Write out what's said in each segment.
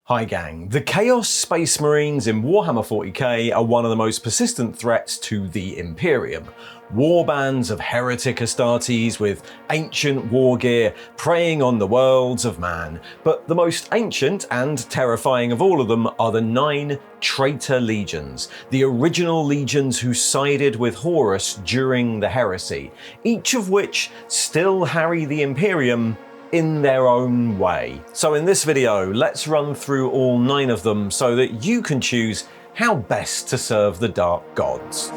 Hi gang, the Chaos Space Marines in Warhammer 40k are one of the most persistent threats to the Imperium. Warbands of heretic Astartes with ancient war gear preying on the worlds of man. But the most ancient and terrifying of all of them are the 9 Traitor Legions, the original legions who sided with Horus during the Heresy, each of which still harry the Imperium in their own way. So in this video, let's run through all 9 of them so that you can choose how best to serve the Dark Gods.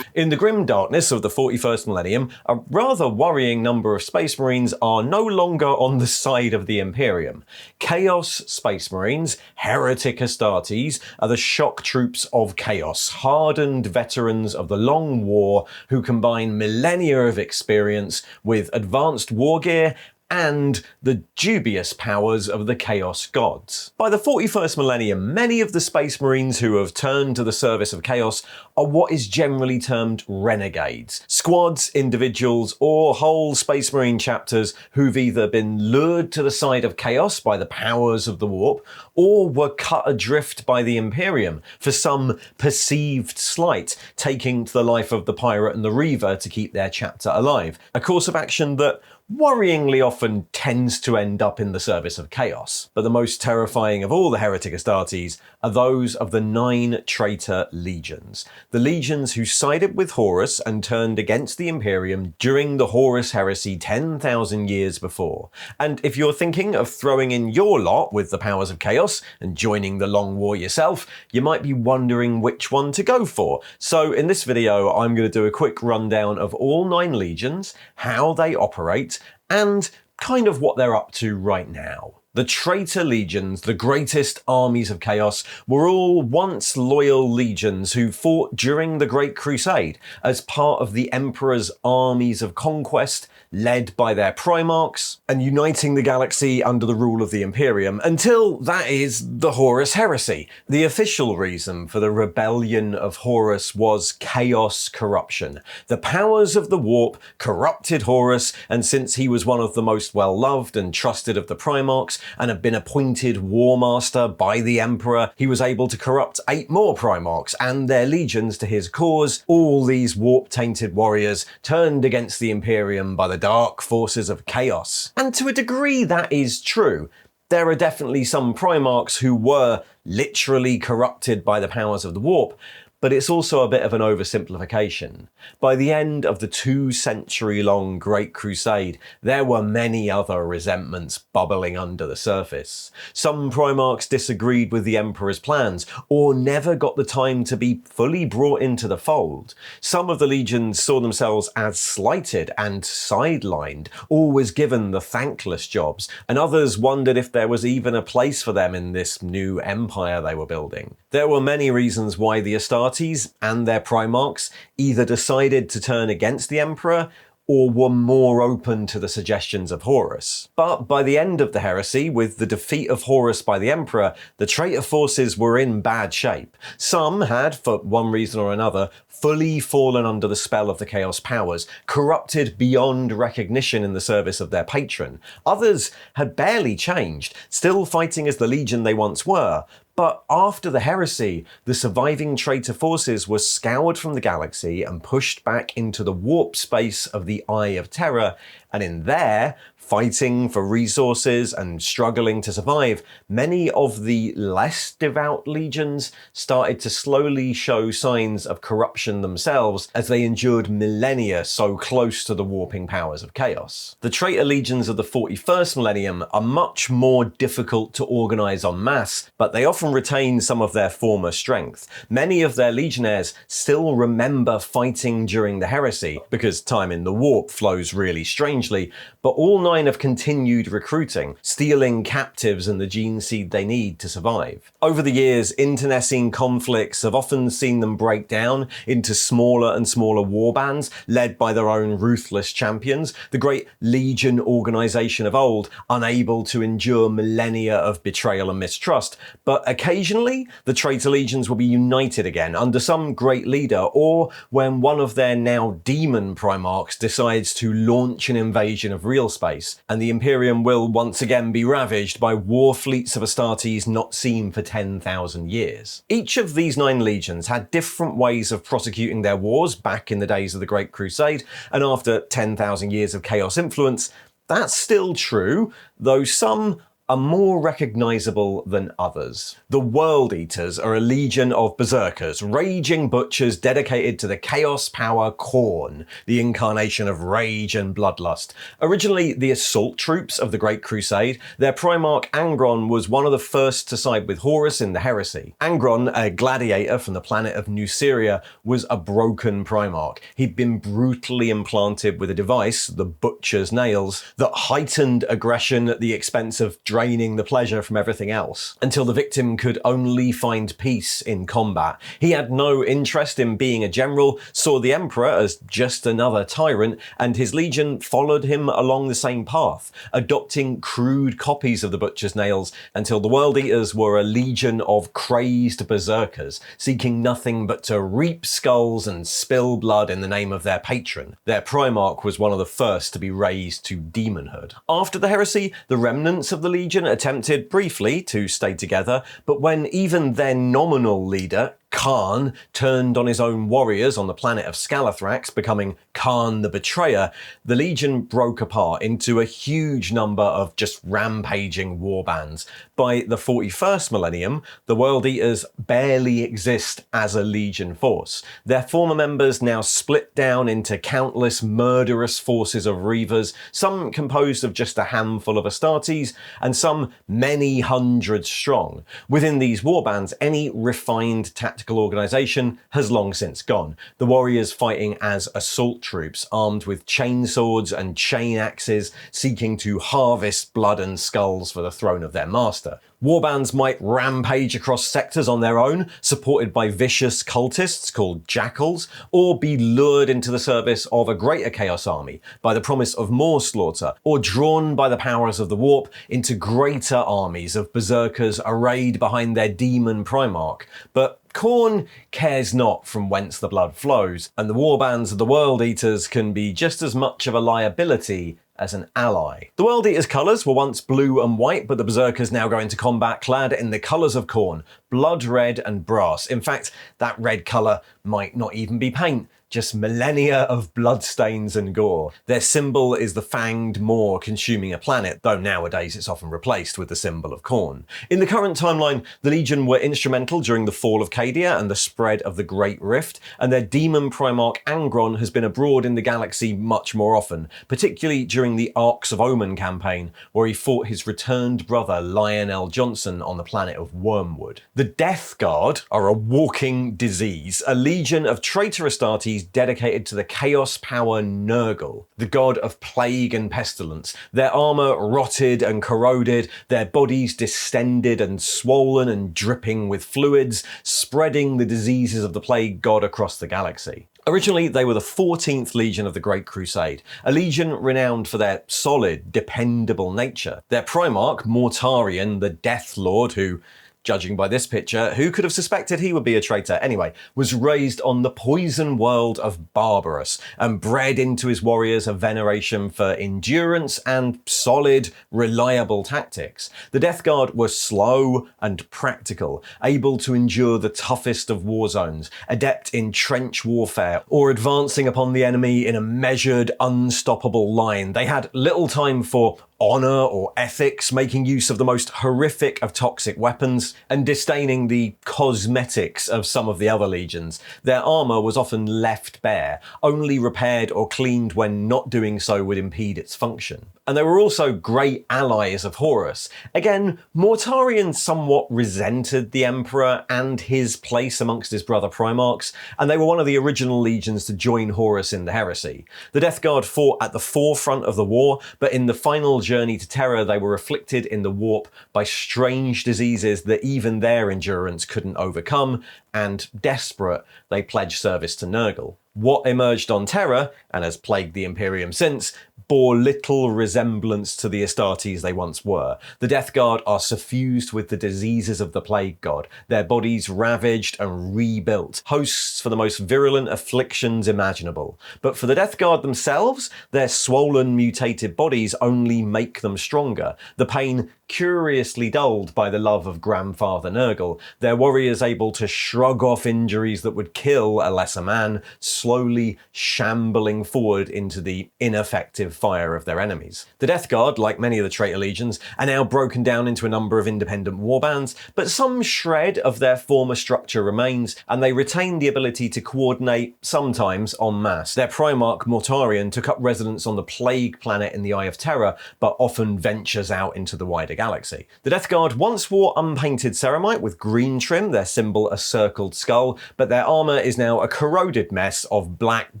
In the grim darkness of the 41st millennium, a rather worrying number of Space Marines are no longer on the side of the Imperium. Chaos Space Marines, heretic Astartes, are the shock troops of chaos, hardened veterans of the Long War who combine millennia of experience with advanced war gear and the dubious powers of the Chaos Gods. By the 41st millennium, many of the Space Marines who have turned to the service of Chaos are what is generally termed renegades. Squads, individuals, or whole Space Marine chapters who've either been lured to the side of Chaos by the powers of the Warp, or were cut adrift by the Imperium for some perceived slight, taking to the life of the Pirate and the Reaver to keep their chapter alive. A course of action that worryingly often tends to end up in the service of Chaos. But the most terrifying of all the heretic Astartes are those of the 9 Traitor Legions. The legions who sided with Horus and turned against the Imperium during the Horus Heresy 10,000 years before. And if you're thinking of throwing in your lot with the powers of Chaos and joining the Long War yourself, you might be wondering which one to go for. So in this video, I'm going to do a quick rundown of all 9 legions, how they operate, and kind of what they're up to right now. The Traitor Legions, the greatest armies of chaos, were all once loyal legions who fought during the Great Crusade as part of the Emperor's armies of conquest, led by their Primarchs, and uniting the galaxy under the rule of the Imperium, until, that is, the Horus Heresy. The official reason for the rebellion of Horus was chaos corruption. The powers of the Warp corrupted Horus, and since he was one of the most well-loved and trusted of the Primarchs, and had been appointed War Master by the Emperor, he was able to corrupt 8 more Primarchs and their legions to his cause. All these warp-tainted warriors turned against the Imperium by the dark forces of chaos. And to a degree that is true. There are definitely some Primarchs who were literally corrupted by the powers of the Warp, but it's also a bit of an oversimplification. By the end of the 2-century-long Great Crusade, there were many other resentments bubbling under the surface. Some Primarchs disagreed with the Emperor's plans, or never got the time to be fully brought into the fold. Some of the legions saw themselves as slighted and sidelined, always given the thankless jobs, and others wondered if there was even a place for them in this new empire they were building. There were many reasons why the Astartes and their Primarchs either decided to turn against the Emperor or were more open to the suggestions of Horus. But by the end of the Heresy, with the defeat of Horus by the Emperor, the traitor forces were in bad shape. Some had, for one reason or another, fully fallen under the spell of the Chaos powers, corrupted beyond recognition in the service of their patron. Others had barely changed, still fighting as the legion they once were. But after the Heresy, the surviving traitor forces were scoured from the galaxy and pushed back into the warp space of the Eye of Terror, and in there, fighting for resources and struggling to survive, many of the less devout legions started to slowly show signs of corruption themselves as they endured millennia so close to the warping powers of chaos. The Traitor Legions of the 41st millennium are much more difficult to organize en masse, but they often retain some of their former strength. Many of their legionnaires still remember fighting during the Heresy, because time in the Warp flows really strangely, but all 9 have continued recruiting, stealing captives and the gene seed they need to survive. Over the years, internecine conflicts have often seen them break down into smaller and smaller warbands, led by their own ruthless champions, the great Legion organization of old, unable to endure millennia of betrayal and mistrust. But Occasionally, the Traitor Legions will be united again under some great leader, or when one of their now demon Primarchs decides to launch an invasion of real space, and the Imperium will once again be ravaged by war fleets of Astartes not seen for 10,000 years. Each of these 9 legions had different ways of prosecuting their wars back in the days of the Great Crusade, and after 10,000 years of Chaos influence, that's still true, though some are more recognisable than others. The World Eaters are a legion of berserkers, raging butchers dedicated to the chaos power Khorne, the incarnation of rage and bloodlust. Originally the assault troops of the Great Crusade, their Primarch Angron was one of the first to side with Horus in the Heresy. Angron, a gladiator from the planet of Nuceria, was a broken Primarch. He'd been brutally implanted with a device, the Butcher's Nails, that heightened aggression at the expense of draining the pleasure from everything else, until the victim could only find peace in combat. He had no interest in being a general, saw the Emperor as just another tyrant, and his legion followed him along the same path, adopting crude copies of the Butcher's Nails until the World Eaters were a legion of crazed berserkers, seeking nothing but to reap skulls and spill blood in the name of their patron. Their Primarch was one of the first to be raised to demonhood. After the Heresy, the remnants of the Legion attempted briefly to stay together, but when even their nominal leader, Khan, turned on his own warriors on the planet of Scalathrax, becoming Khan the Betrayer, the Legion broke apart into a huge number of just rampaging warbands. By the 41st millennium, the World Eaters barely exist as a Legion force. Their former members now split down into countless murderous forces of Reavers, some composed of just a handful of Astartes, and some many hundreds strong. Within these warbands, any refined tactical organisation has long since gone. The warriors fighting as assault troops, armed with chainswords and chain axes, seeking to harvest blood and skulls for the throne of their master. Warbands might rampage across sectors on their own, supported by vicious cultists called jackals, or be lured into the service of a greater chaos army by the promise of more slaughter, or drawn by the powers of the warp into greater armies of berserkers arrayed behind their demon Primarch. But Khorne cares not from whence the blood flows, and the warbands of the World Eaters can be just as much of a liability as an ally. The World Eaters' colours were once blue and white, but the berserkers now go into combat clad in the colours of Khorne, blood red and brass. In fact, that red colour might not even be paint, just millennia of bloodstains and gore. Their symbol is the fanged maw consuming a planet, though nowadays it's often replaced with the symbol of Khorne. In the current timeline, the Legion were instrumental during the fall of Cadia and the spread of the Great Rift, and their demon Primarch Angron has been abroad in the galaxy much more often, particularly during the Arcs of Omen campaign, where he fought his returned brother Lionel Johnson on the planet of Wormwood. The Death Guard are a walking disease, a legion of traitor Astartes dedicated to the chaos power Nurgle, the god of plague and pestilence. Their armour rotted and corroded, their bodies distended and swollen and dripping with fluids, spreading the diseases of the plague god across the galaxy. Originally, they were the 14th Legion of the Great Crusade, a legion renowned for their solid, dependable nature. Their Primarch, Mortarion, the Death Lord, who, judging by this picture, who could have suspected he would be a traitor anyway, was raised on the poison world of Barbarous and bred into his warriors a veneration for endurance and solid, reliable tactics. The Death Guard were slow and practical, able to endure the toughest of war zones, adept in trench warfare, or advancing upon the enemy in a measured, unstoppable line. They had little time for honour or ethics, making use of the most horrific of toxic weapons, and disdaining the cosmetics of some of the other legions. Their armour was often left bare, only repaired or cleaned when not doing so would impede its function. And they were also great allies of Horus. Again, Mortarion somewhat resented the Emperor and his place amongst his brother Primarchs, and they were one of the original legions to join Horus in the Heresy. The Death Guard fought at the forefront of the war, but in the final journey to Terror, they were afflicted in the warp by strange diseases that even their endurance couldn't overcome, and desperate, they pledged service to Nurgle. What emerged on Terra, and has plagued the Imperium since, bore little resemblance to the Astartes they once were. The Death Guard are suffused with the diseases of the Plague God, their bodies ravaged and rebuilt, hosts for the most virulent afflictions imaginable. But for the Death Guard themselves, their swollen, mutated bodies only make them stronger, the pain curiously dulled by the love of Grandfather Nurgle, their warriors able to shrug off injuries that would kill a lesser man, slowly shambling forward into the ineffective fire of their enemies. The Death Guard, like many of the Traitor Legions, are now broken down into a number of independent warbands, but some shred of their former structure remains, and they retain the ability to coordinate, sometimes en masse. Their Primarch Mortarion took up residence on the Plague Planet in the Eye of Terror, but often ventures out into the wider galaxy. The Death Guard once wore unpainted ceramite with green trim, their symbol a circled skull, but their armour is now a corroded mess of black,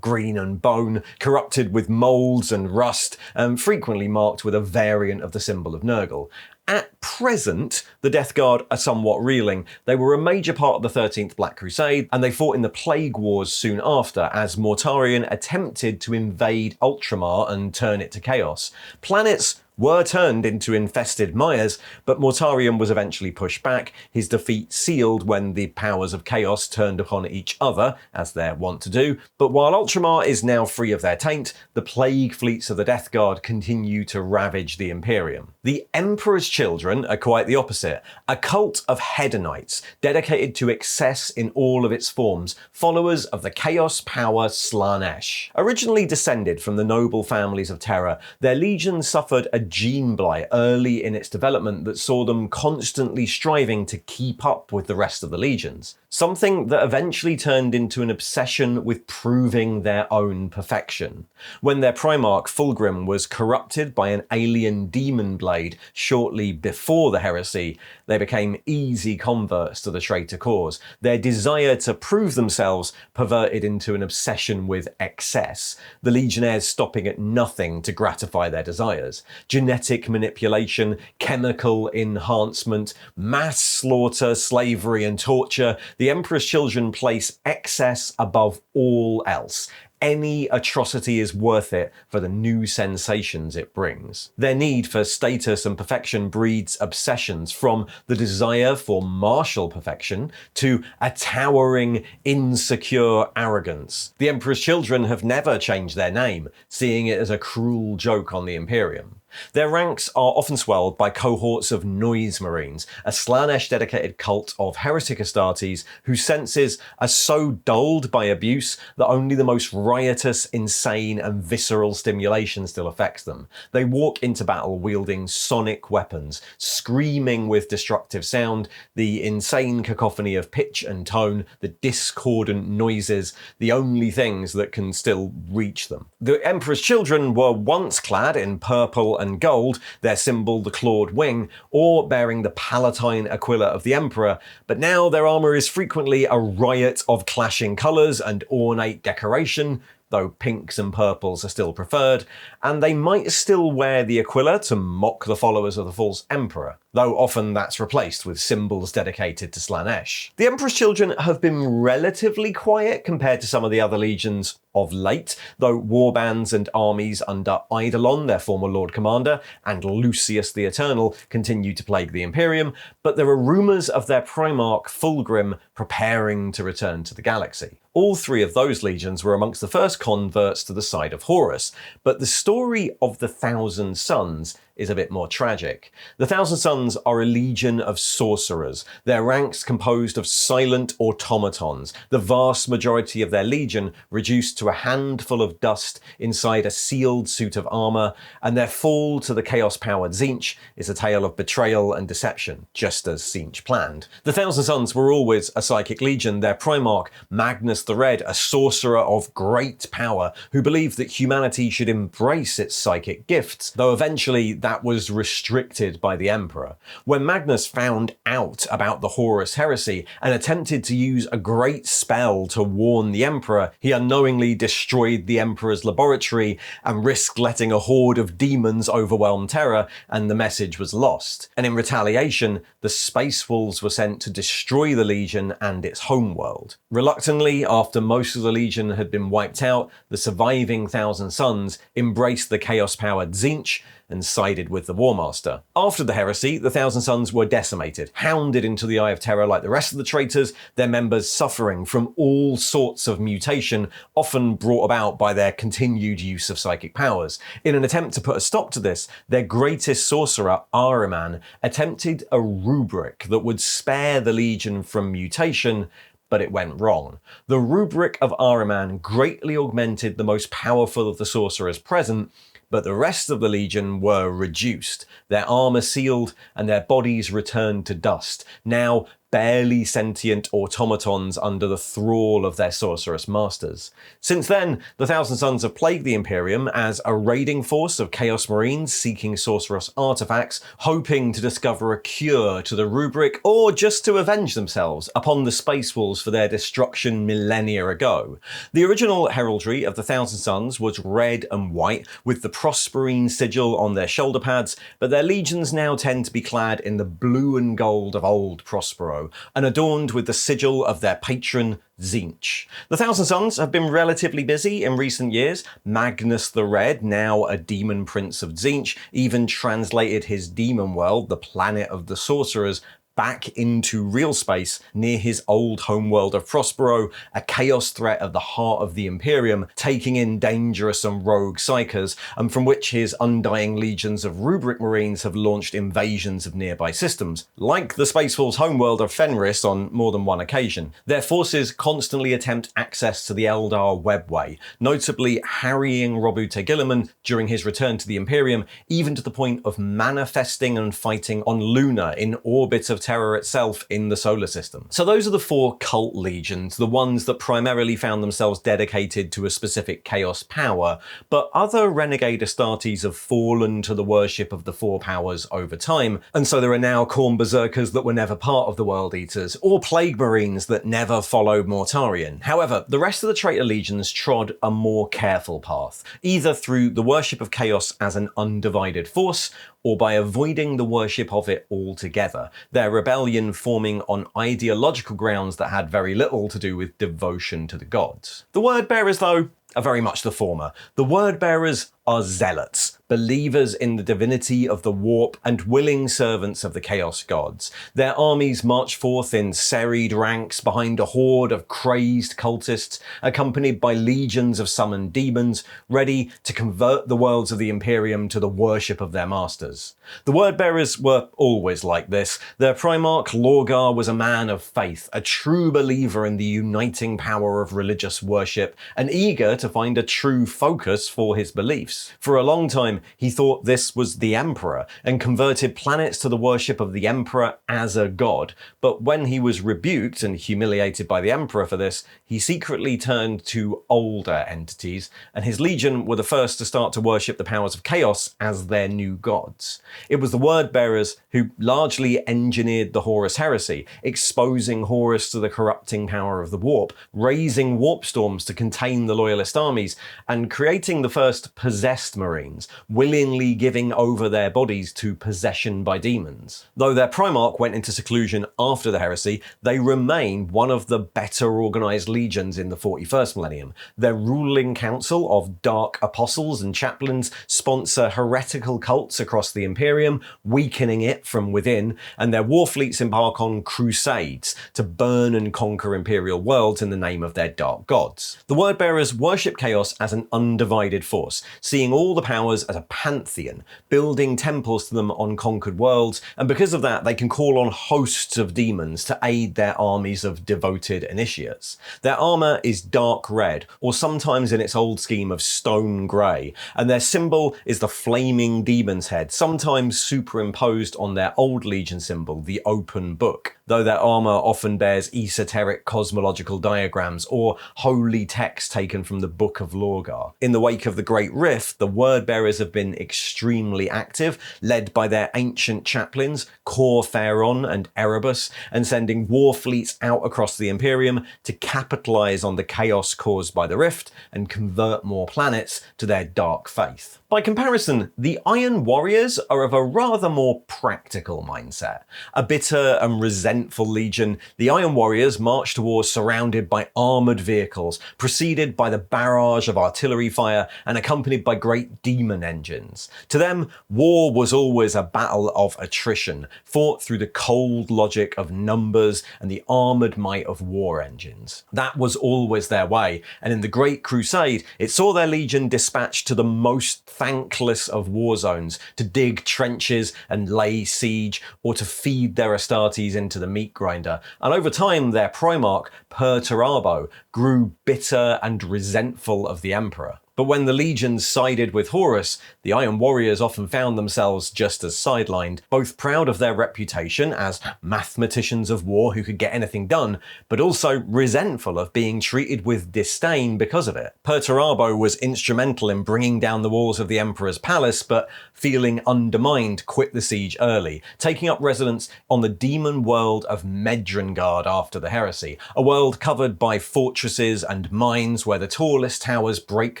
green and bone, corrupted with moulds and rust, and frequently marked with a variant of the symbol of Nurgle. At present, the Death Guard are somewhat reeling. They were a major part of the 13th Black Crusade, and they fought in the Plague Wars soon after, as Mortarion attempted to invade Ultramar and turn it to chaos. Planets were turned into infested mires, but Mortarion was eventually pushed back, his defeat sealed when the powers of chaos turned upon each other, as they're wont to do. But while Ultramar is now free of their taint, the plague fleets of the Death Guard continue to ravage the Imperium. The Emperor's Children are quite the opposite, a cult of hedonites, dedicated to excess in all of its forms, followers of the chaos power Slaanesh. Originally descended from the noble families of Terra, their legion suffered a gene blight early in its development that saw them constantly striving to keep up with the rest of the legions. Something that eventually turned into an obsession with proving their own perfection. When their Primarch Fulgrim was corrupted by an alien demon blade shortly before the Heresy, they became easy converts to the traitor cause. Their desire to prove themselves perverted into an obsession with excess, the Legionnaires stopping at nothing to gratify their desires. Genetic manipulation, chemical enhancement, mass slaughter, slavery and torture. The Emperor's Children place excess above all else. Any atrocity is worth it for the new sensations it brings. Their need for status and perfection breeds obsessions, from the desire for martial perfection to a towering, insecure arrogance. The Emperor's Children have never changed their name, seeing it as a cruel joke on the Imperium. Their ranks are often swelled by cohorts of Noise Marines, a Slaanesh-dedicated cult of heretic Astartes whose senses are so dulled by abuse that only the most riotous, insane and visceral stimulation still affects them. They walk into battle wielding sonic weapons, screaming with destructive sound, the insane cacophony of pitch and tone, the discordant noises, the only things that can still reach them. The Emperor's Children were once clad in purple and gold, their symbol the clawed wing, or bearing the palatine aquila of the Emperor, but now their armour is frequently a riot of clashing colours and ornate decoration, though pinks and purples are still preferred, and they might still wear the aquila to mock the followers of the false Emperor, though often that's replaced with symbols dedicated to Slaanesh. The Emperor's Children have been relatively quiet compared to some of the other legions of late, though warbands and armies under Eidolon, their former Lord Commander, and Lucius the Eternal continue to plague the Imperium, but there are rumours of their Primarch Fulgrim preparing to return to the galaxy. All three of those legions were amongst the first converts to the side of Horus, but the story of the Thousand Sons is a bit more tragic. The Thousand Sons are a legion of sorcerers, their ranks composed of silent automatons, the vast majority of their legion reduced to a handful of dust inside a sealed suit of armour, and their fall to the chaos-powered Tzeentch is a tale of betrayal and deception, just as Tzeentch planned. The Thousand Sons were always a psychic legion, their Primarch, Magnus the Red, a sorcerer of great power, who believed that humanity should embrace its psychic gifts, though eventually that was restricted by the Emperor. When Magnus found out about the Horus Heresy and attempted to use a great spell to warn the Emperor, he unknowingly destroyed the Emperor's laboratory and risked letting a horde of demons overwhelm Terra, and the message was lost. And in retaliation, the Space Wolves were sent to destroy the Legion and its homeworld. Reluctantly, after most of the Legion had been wiped out, the surviving Thousand Sons embraced the chaos-powered Tzeentch and sided with the Warmaster. After the Heresy, the Thousand Sons were decimated, hounded into the Eye of Terror like the rest of the traitors, their members suffering from all sorts of mutation, often brought about by their continued use of psychic powers. In an attempt to put a stop to this, their greatest sorcerer, Ahriman, attempted a rubric that would spare the Legion from mutation, but it went wrong. The rubric of Ahriman greatly augmented the most powerful of the sorcerers present, but the rest of the Legion were reduced, their armor sealed, and their bodies returned to dust, now barely sentient automatons under the thrall of their sorceress masters. Since then, the Thousand Sons have plagued the Imperium as a raiding force of Chaos Marines seeking sorceress artifacts, hoping to discover a cure to the rubric, or just to avenge themselves upon the Space Wolves for their destruction millennia ago. The original heraldry of the Thousand Sons was red and white, with the Prosperine sigil on their shoulder pads, but their legions now tend to be clad in the blue and gold of old Prospero, and adorned with the sigil of their patron, Tzeentch. The Thousand Sons have been relatively busy in recent years. Magnus the Red, now a demon prince of Tzeentch, even translated his demon world, the planet of the sorcerers, back into real space near his old homeworld of Prospero, a chaos threat at the heart of the Imperium, taking in dangerous and rogue psychers, and from which his undying legions of Rubric Marines have launched invasions of nearby systems, like the Space Wolves' homeworld of Fenris on more than one occasion. Their forces constantly attempt access to the Eldar webway, notably harrying Robute Guilliman during his return to the Imperium, even to the point of manifesting and fighting on Luna in orbit of Terror itself in the solar system. So those are the four cult legions, the ones that primarily found themselves dedicated to a specific chaos power, but other renegade Astartes have fallen to the worship of the four powers over time, and so there are now Khorne Berserkers that were never part of the World Eaters, or Plague Marines that never followed Mortarion. However, the rest of the Traitor Legions trod a more careful path, either through the worship of chaos as an undivided force, or by avoiding the worship of it altogether, their rebellion forming on ideological grounds that had very little to do with devotion to the gods. The word bearers, though, are very much the former. The word bearers are zealots, believers in the divinity of the warp and willing servants of the chaos gods. Their armies march forth in serried ranks behind a horde of crazed cultists, accompanied by legions of summoned demons, ready to convert the worlds of the Imperium to the worship of their masters. The word bearers were always like this. Their Primarch Lorgar was a man of faith, a true believer in the uniting power of religious worship, and eager to find a true focus for his beliefs. For a long time, he thought this was the Emperor and converted planets to the worship of the Emperor as a god. But when he was rebuked and humiliated by the Emperor for this, he secretly turned to older entities, and his legion were the first to start to worship the powers of chaos as their new gods. It was the word bearers who largely engineered the Horus Heresy, exposing Horus to the corrupting power of the warp, raising warp storms to contain the loyalist armies, and creating the first possessed Marines, willingly giving over their bodies to possession by demons. Though their Primarch went into seclusion after the Heresy, they remain one of the better organised legions in the 41st millennium. Their ruling council of dark apostles and chaplains sponsor heretical cults across the Imperium, weakening it from within, and their war fleets embark on crusades to burn and conquer Imperial worlds in the name of their dark gods. The word bearers worship chaos as an undivided force, seeing all the powers as a pantheon, building temples to them on conquered worlds, and because of that they can call on hosts of demons to aid their armies of devoted initiates. Their armour is dark red, or sometimes in its old scheme of stone grey, and their symbol is the flaming demon's head, sometimes superimposed on their old legion symbol, the open book. The though their armor often bears esoteric cosmological diagrams or holy text taken from the Book of Lorgar. In the wake of the Great Rift, the Wordbearers have been extremely active, led by their ancient chaplains, Cor Pharaon and Erebus, and sending war fleets out across the Imperium to capitalize on the chaos caused by the Rift and convert more planets to their dark faith. By comparison, the Iron Warriors are of a rather more practical mindset. A bitter and resentful legion, the Iron Warriors march to war surrounded by armoured vehicles, preceded by the barrage of artillery fire and accompanied by great demon engines. To them, war was always a battle of attrition, fought through the cold logic of numbers and the armoured might of war engines. That was always their way, and in the Great Crusade, it saw their legion dispatched to the most thankless of war zones to dig trenches and lay siege, or to feed their Astartes into the meat grinder. And over time, their Primarch, Perturabo, grew bitter and resentful of the Emperor. But when the legions sided with Horus, the Iron Warriors often found themselves just as sidelined, both proud of their reputation as mathematicians of war who could get anything done, but also resentful of being treated with disdain because of it. Perturabo was instrumental in bringing down the walls of the Emperor's palace, but feeling undermined, quit the siege early, taking up residence on the demon world of Medrengard after the Heresy, a world covered by fortresses and mines where the tallest towers break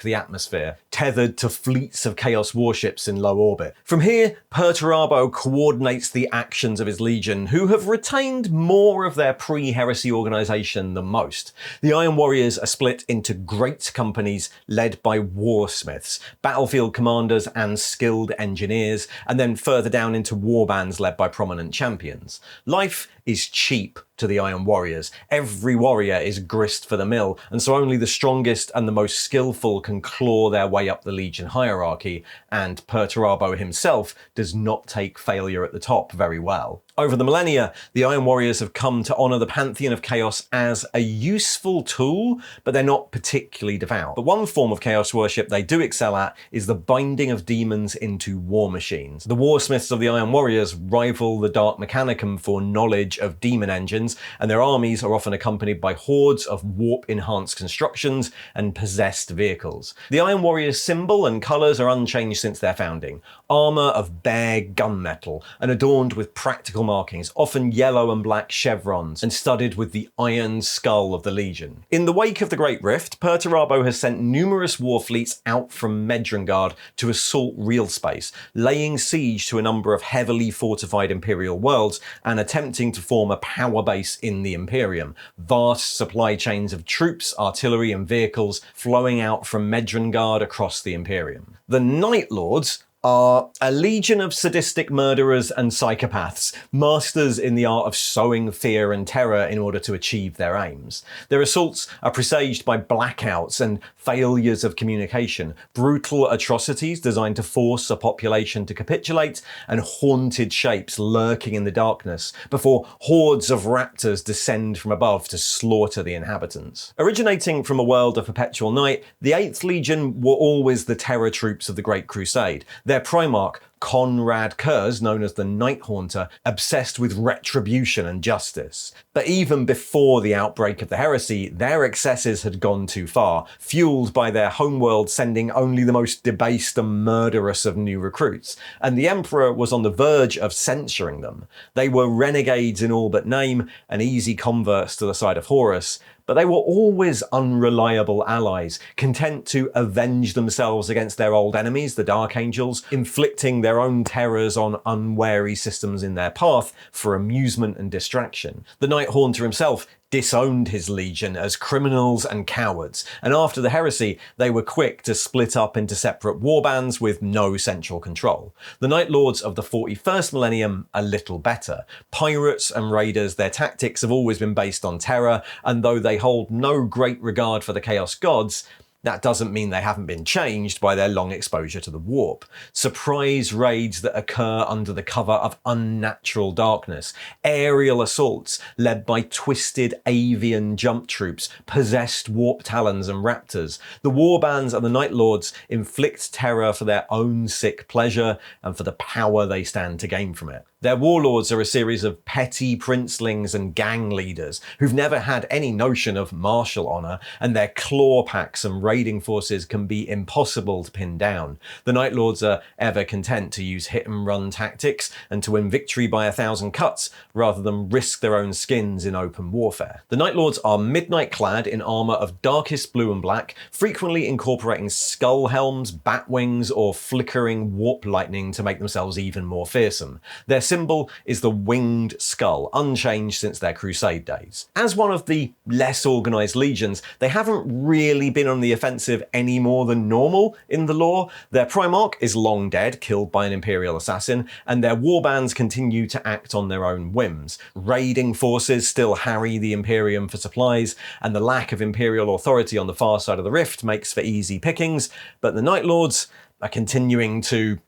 the atmosphere, tethered to fleets of Chaos warships in low orbit. From here, Perturabo coordinates the actions of his legion, who have retained more of their pre-Heresy organisation than most. The Iron Warriors are split into great companies led by warsmiths, battlefield commanders and skilled engineers, and then further down into warbands led by prominent champions. Life is cheap to the Iron Warriors. Every warrior is grist for the mill, and so only the strongest and the most skillful can claw their way up the Legion hierarchy, and Perturabo himself does not take failure at the top very well. Over the millennia, the Iron Warriors have come to honour the Pantheon of Chaos as a useful tool, but they're not particularly devout. But one form of Chaos worship they do excel at is the binding of demons into war machines. The warsmiths of the Iron Warriors rival the Dark Mechanicum for knowledge of demon engines, and their armies are often accompanied by hordes of warp-enhanced constructions and possessed vehicles. The Iron Warriors' symbol and colours are unchanged since their founding. Armour of bare gunmetal and adorned with practical markings, often yellow and black chevrons, and studded with the iron skull of the Legion. In the wake of the Great Rift, Perturabo has sent numerous war fleets out from Medrengard to assault real space, laying siege to a number of heavily fortified Imperial worlds and attempting to form a power base in the Imperium. Vast supply chains of troops, artillery and vehicles flowing out from Medrengard across the Imperium. The Night Lords are a legion of sadistic murderers and psychopaths, masters in the art of sowing fear and terror in order to achieve their aims. Their assaults are presaged by blackouts and failures of communication, brutal atrocities designed to force a population to capitulate, and haunted shapes lurking in the darkness before hordes of raptors descend from above to slaughter the inhabitants. Originating from a world of perpetual night, the 8th Legion were always the terror troops of the Great Crusade. Their Primarch, Conrad Kurz, known as the Night Haunter, obsessed with retribution and justice. But even before the outbreak of the Heresy, their excesses had gone too far, fueled by their homeworld sending only the most debased and murderous of new recruits, and the Emperor was on the verge of censuring them. They were renegades in all but name, and easy converts to the side of Horus, but they were always unreliable allies, content to avenge themselves against their old enemies, the Dark Angels, inflicting their own terrors on unwary systems in their path for amusement and distraction. The Night Haunter himself disowned his legion as criminals and cowards, and after the Heresy, they were quick to split up into separate warbands with no central control. The Night Lords of the 41st millennium are little better. Pirates and raiders, their tactics have always been based on terror, and though they hold no great regard for the Chaos Gods, that doesn't mean they haven't been changed by their long exposure to the warp. Surprise raids that occur under the cover of unnatural darkness, aerial assaults led by twisted avian jump troops, possessed warp talons and raptors. The warbands and the Night Lords inflict terror for their own sick pleasure and for the power they stand to gain from it. Their warlords are a series of petty princelings and gang leaders who've never had any notion of martial honour, and their claw packs and raiding forces can be impossible to pin down. The Night Lords are ever content to use hit-and-run tactics and to win victory by 1,000 cuts rather than risk their own skins in open warfare. The Night Lords are midnight-clad in armour of darkest blue and black, frequently incorporating skull helms, bat wings, or flickering warp lightning to make themselves even more fearsome. Their symbol is the winged skull, unchanged since their Crusade days. As one of the less organised legions, they haven't really been on the offensive any more than normal in the lore. Their Primarch is long dead, killed by an Imperial assassin, and their warbands continue to act on their own whims. Raiding forces still harry the Imperium for supplies, and the lack of Imperial authority on the far side of the Rift makes for easy pickings, but the Night Lords are continuing to,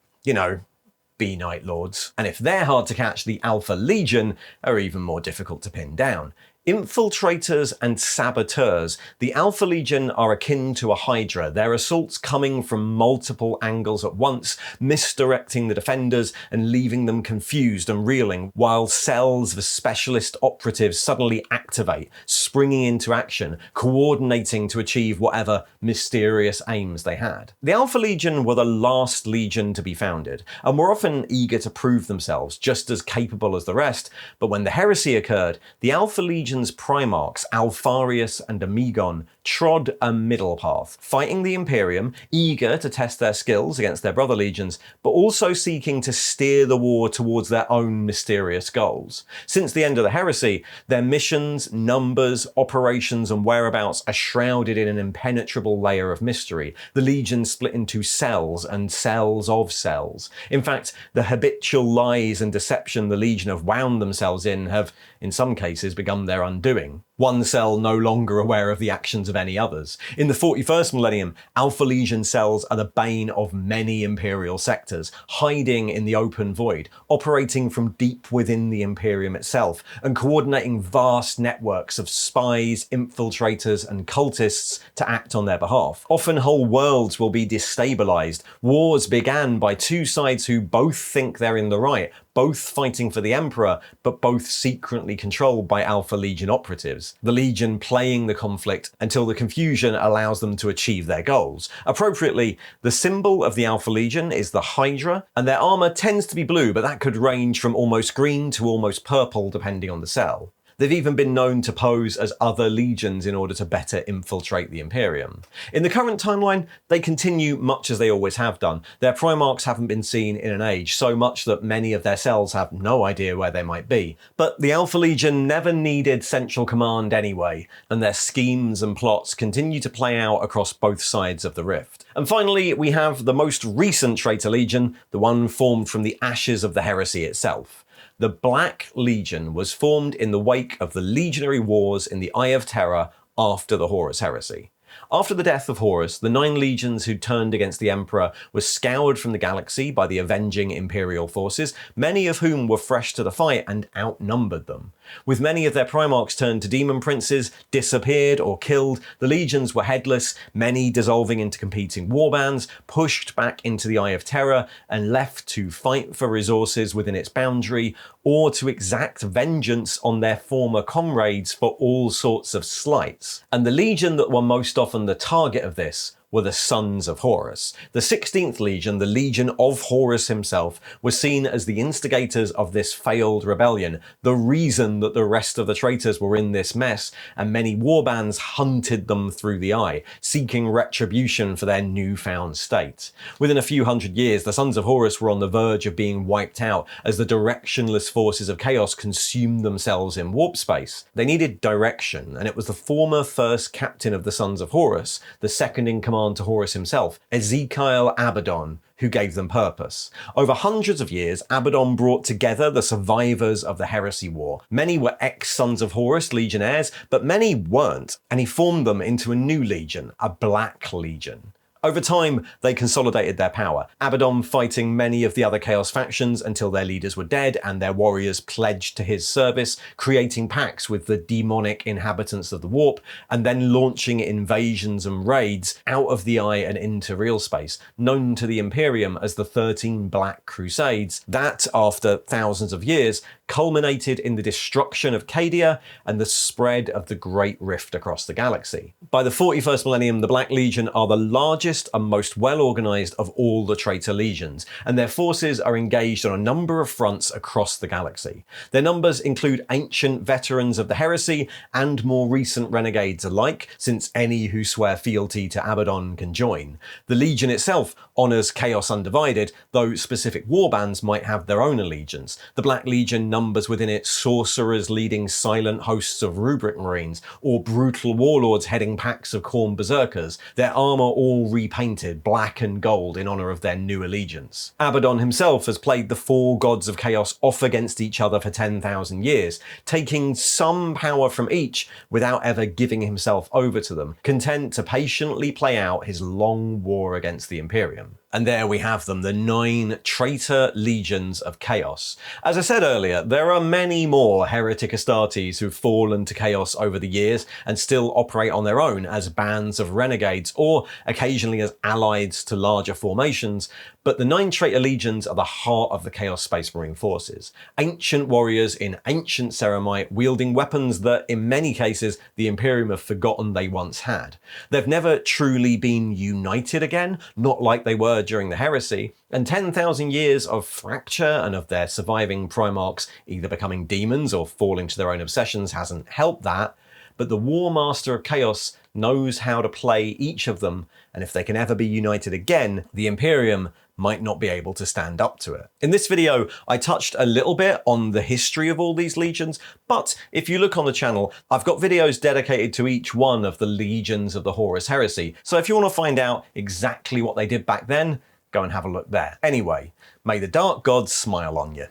be Night Lords. And if they're hard to catch, the Alpha Legion are even more difficult to pin down. Infiltrators and saboteurs, the Alpha Legion are akin to a Hydra, their assaults coming from multiple angles at once, misdirecting the defenders and leaving them confused and reeling, while cells of specialist operatives suddenly activate, springing into action, coordinating to achieve whatever mysterious aims they had. The Alpha Legion were the last legion to be founded, and were often eager to prove themselves, just as capable as the rest, but when the Heresy occurred, the Alpha Legion's Primarchs, Alfarius and Amigon, trod a middle path, fighting the Imperium, eager to test their skills against their brother legions, but also seeking to steer the war towards their own mysterious goals. Since the end of the Heresy, their missions, numbers, operations and whereabouts are shrouded in an impenetrable layer of mystery. The Legion split into cells and cells of cells. In fact, the habitual lies and deception the Legion have wound themselves in have, in some cases, begun their undoing. One cell no longer aware of the actions of any others. In the 41st millennium, Alpha Legion cells are the bane of many Imperial sectors, hiding in the open void, operating from deep within the Imperium itself, and coordinating vast networks of spies, infiltrators, and cultists to act on their behalf. Often whole worlds will be destabilized. Wars began by two sides who both think they're in the right, both fighting for the Emperor, but both secretly controlled by Alpha Legion operatives. The Legion playing the conflict until the confusion allows them to achieve their goals. Appropriately, the symbol of the Alpha Legion is the Hydra, and their armour tends to be blue, but that could range from almost green to almost purple depending on the cell. They've even been known to pose as other legions in order to better infiltrate the Imperium. In the current timeline, they continue much as they always have done. Their Primarchs haven't been seen in an age, so much that many of their cells have no idea where they might be. But the Alpha Legion never needed central command anyway, and their schemes and plots continue to play out across both sides of the Rift. And finally, we have the most recent Traitor Legion, the one formed from the ashes of the Heresy itself. The Black Legion was formed in the wake of the Legionary Wars in the Eye of Terror after the Horus Heresy. After the death of Horus, the 9 legions who turned against the Emperor were scoured from the galaxy by the avenging Imperial forces, many of whom were fresh to the fight and outnumbered them. With many of their Primarchs turned to demon princes, disappeared or killed, the legions were headless, many dissolving into competing warbands, pushed back into the Eye of Terror, and left to fight for resources within its boundary, or to exact vengeance on their former comrades for all sorts of slights. And the legion that were most often the target of this were the Sons of Horus. The 16th Legion, the Legion of Horus himself, was seen as the instigators of this failed rebellion, the reason that the rest of the traitors were in this mess, and many warbands hunted them through the eye, seeking retribution for their newfound state. Within a few hundred years, the Sons of Horus were on the verge of being wiped out as the directionless forces of chaos consumed themselves in warp space. They needed direction, and it was the former first captain of the Sons of Horus, the second in command to Horus himself, Ezekiel Abaddon, who gave them purpose. Over hundreds of years, Abaddon brought together the survivors of the Heresy War. Many were ex-Sons of Horus legionnaires, but many weren't, and he formed them into a new legion, a Black Legion. Over time, they consolidated their power, Abaddon fighting many of the other Chaos factions until their leaders were dead and their warriors pledged to his service, creating pacts with the demonic inhabitants of the Warp, and then launching invasions and raids out of the Eye and into real space, known to the Imperium as the 13 Black Crusades, that, after thousands of years, culminated in the destruction of Cadia and the spread of the Great Rift across the galaxy. By the 41st millennium, the Black Legion are the largest and most well-organized of all the Traitor Legions, and their forces are engaged on a number of fronts across the galaxy. Their numbers include ancient veterans of the Heresy and more recent renegades alike, since any who swear fealty to Abaddon can join. The Legion itself honours Chaos Undivided, though specific warbands might have their own allegiance. The Black Legion numbers within it sorcerers leading silent hosts of rubric marines, or brutal warlords heading packs of Khorne berserkers, their armour all repainted black and gold in honour of their new allegiance. Abaddon himself has played the four gods of chaos off against each other for 10,000 years, taking some power from each without ever giving himself over to them, content to patiently play out his long war against the Imperium. And there we have them, the 9 Traitor Legions of Chaos. As I said earlier, there are many more Heretic Astartes who've fallen to Chaos over the years and still operate on their own as bands of renegades, or occasionally as allies to larger formations, but the 9 Traitor Legions are the heart of the Chaos Space Marine forces. Ancient warriors in ancient ceramite wielding weapons that, in many cases, the Imperium have forgotten they once had. They've never truly been united again, not like they were during the Heresy, and 10,000 years of fracture and of their surviving Primarchs either becoming demons or falling to their own obsessions hasn't helped that, but the War Master of Chaos knows how to play each of them, and if they can ever be united again, the Imperium might not be able to stand up to it. In this video, I touched a little bit on the history of all these legions, but if you look on the channel, I've got videos dedicated to each one of the legions of the Horus Heresy, so if you want to find out exactly what they did back then, go and have a look there. Anyway, may the dark gods smile on you.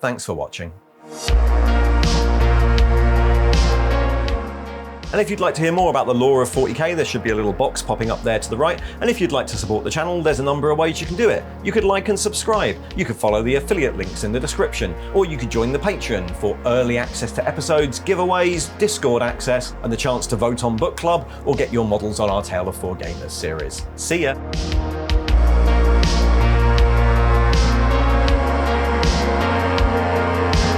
Thanks for watching. And if you'd like to hear more about the lore of 40k, there should be a little box popping up there to the right. And if you'd like to support the channel, there's a number of ways you can do it. You could like and subscribe, you could follow the affiliate links in the description, or you could join the Patreon for early access to episodes, giveaways, Discord access, and the chance to vote on book club, or get your models on our Tale of Four Gamers series. See ya!